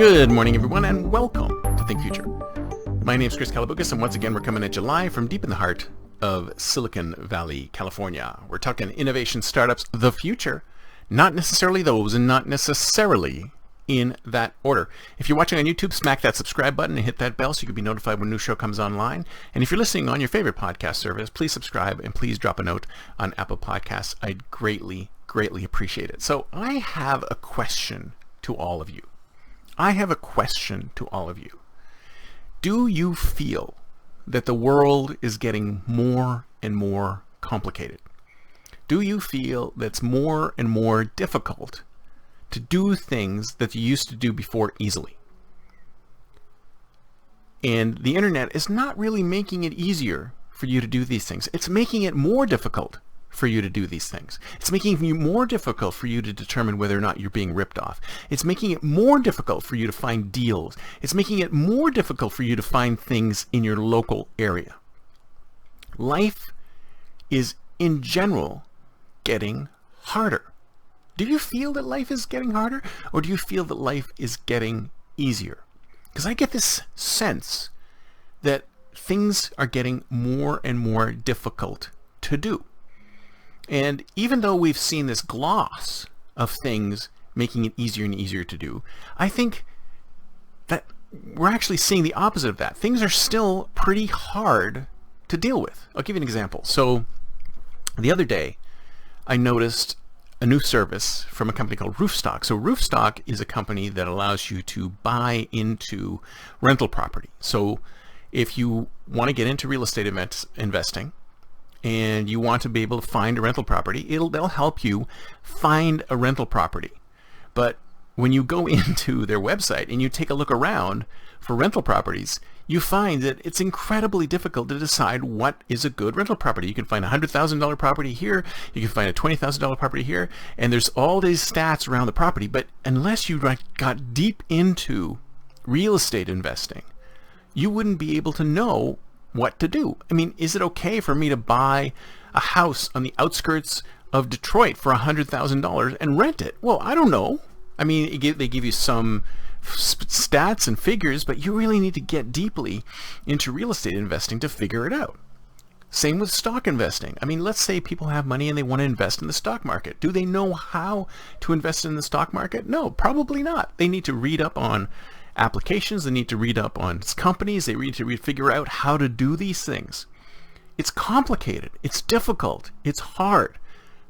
Good morning, everyone, and welcome to Think Future. My name is Chris Calabucas, and once again, we're coming at July from deep in the heart of Silicon Valley, California. We're talking innovation startups, the future, not necessarily those, and not necessarily in that order. If you're watching on YouTube, smack that subscribe button and hit that bell so you can be notified when a new show comes online. And if you're listening on your favorite podcast service, please subscribe and please drop a note on Apple Podcasts. I'd greatly appreciate it. So I have a question to all of you. Do you feel that the world is getting more and more complicated? Do you feel that it's more and more difficult to do things that you used to do before easily? And the internet is not really making it easier for you to do these things. It's making it more difficult for you to do these things. It's making it more difficult for you to determine whether or not you're being ripped off. It's making it more difficult for you to find deals. It's making it more difficult for you to find things in your local area. Life is, in general, getting harder. Do you feel that life is getting harder, or do you feel that life is getting easier? Because I get this sense that things are getting more and more difficult to do. And even though we've seen this gloss of things making it easier and easier to do, I think that we're actually seeing the opposite of that. Things are still pretty hard to deal with. I'll give you an example. So the other day, I noticed a new service from a company called Roofstock. So Roofstock is a company that allows you to buy into rental property. So if you want to get into real estate investing, and you want to be able to find a rental property, they'll help you find a rental property. But when you go into their website and you take a look around for rental properties, you find that it's incredibly difficult to decide what is a good rental property. You can find a $100,000 property here, you can find a $20,000 property here, and there's all these stats around the property. But unless you got deep into real estate investing, you wouldn't be able to know what to do. I mean, is it okay for me to buy a house on the outskirts of Detroit for $100,000 and rent it? Well, I don't know. I mean, they give you some stats and figures, but you really need to get deeply into real estate investing to figure it out. Same with stock investing. I mean, let's say people have money and they want to invest in the stock market. Do they know how to invest in the stock market? No, probably not. They need to read up on applications, they need to read up on companies, they need to figure out how to do these things. It's complicated, it's difficult, it's hard.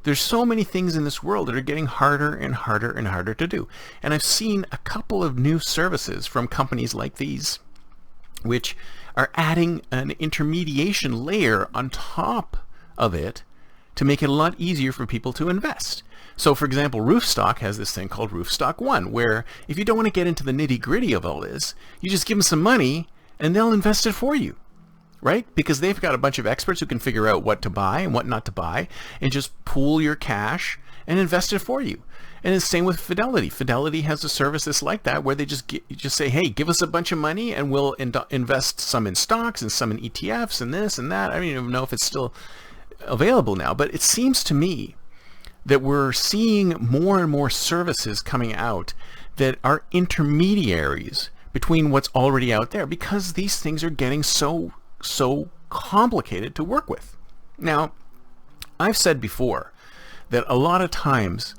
There's so many things in this world that are getting harder and harder and harder to do. And I've seen a couple of new services from companies like these, which are adding an intermediation layer on top of it to make it a lot easier for people to invest. So for example, Roofstock has this thing called Roofstock One, where if you don't want to get into the nitty-gritty of all this, you just give them some money and they'll invest it for you, right? Because they've got a bunch of experts who can figure out what to buy and what not to buy, and just pool your cash and invest it for you. And it's the same with Fidelity. Fidelity has a service that's like that, where they just say, hey, give us a bunch of money and we'll invest some in stocks and some in ETFs and this and that. I don't even know if it's still available now, but it seems to me that we're seeing more and more services coming out that are intermediaries between what's already out there, because these things are getting so complicated to work with. Now, I've said before that a lot of times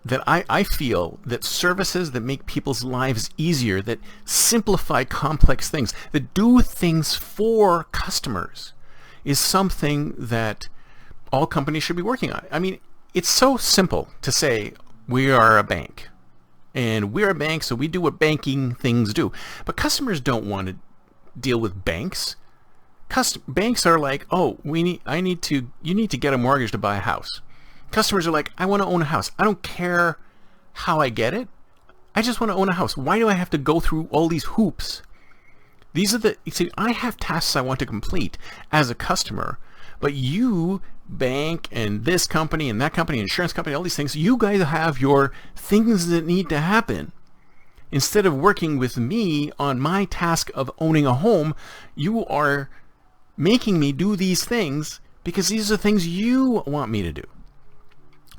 that I feel that services that make people's lives easier, that simplify complex things, that do things for customers, is something that all companies should be working on. I mean, it's so simple to say we are a bank, and we're a bank, so we do what banking things do. But customers don't want to deal with banks. Banks are like, oh, you need to get a mortgage to buy a house. Customers are like, I want to own a house. I don't care how I get it. I just want to own a house. Why do I have to go through all these hoops? I have tasks I want to complete as a customer, but you, bank and this company and that company, insurance company, all these things, you guys have your things that need to happen. Instead of working with me on my task of owning a home, you are making me do these things because these are things you want me to do.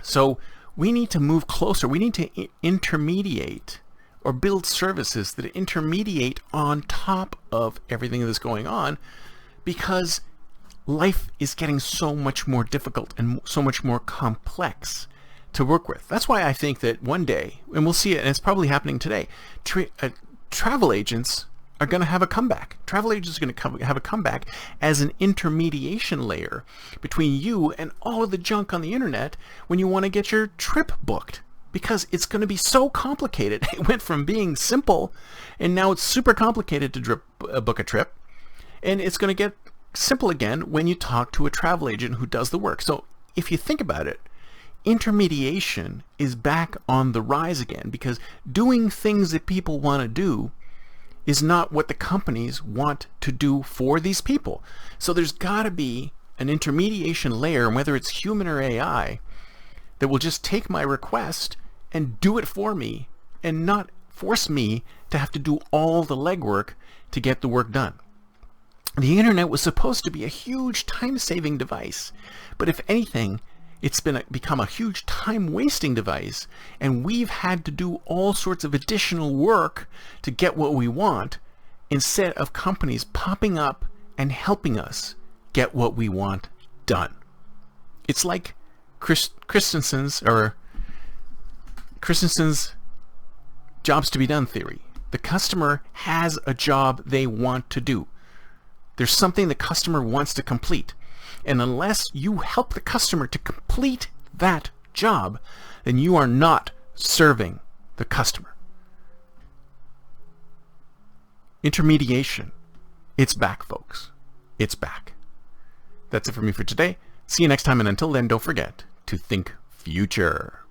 So we need to move closer. We need to intermediate or build services that intermediate on top of everything that's going on, because life is getting so much more difficult and so much more complex to work with. That's why I think that one day, and we'll see it, and it's probably happening today, travel agents are going to have a comeback. Travel agents are going to have a comeback as an intermediation layer between you and all of the junk on the internet when you want to get your trip booked. Because it's going to be so complicated. It went from being simple, and now it's super complicated to book a trip. And it's going to get simple again when you talk to a travel agent who does the work. So if you think about it, intermediation is back on the rise again, because doing things that people want to do is not what the companies want to do for these people. So there's got to be an intermediation layer, and whether it's human or AI, that will just take my request and do it for me and not force me to have to do all the legwork to get the work done. The internet was supposed to be a huge time-saving device, but if anything, it's become a huge time-wasting device, and we've had to do all sorts of additional work to get what we want, instead of companies popping up and helping us get what we want done. It's like Christensen's jobs to be done theory. The customer has a job they want to do. There's something the customer wants to complete. And unless you help the customer to complete that job, then you are not serving the customer. Intermediation. It's back, folks. It's back. That's it for me for today. See you next time, and until then, don't forget to think future.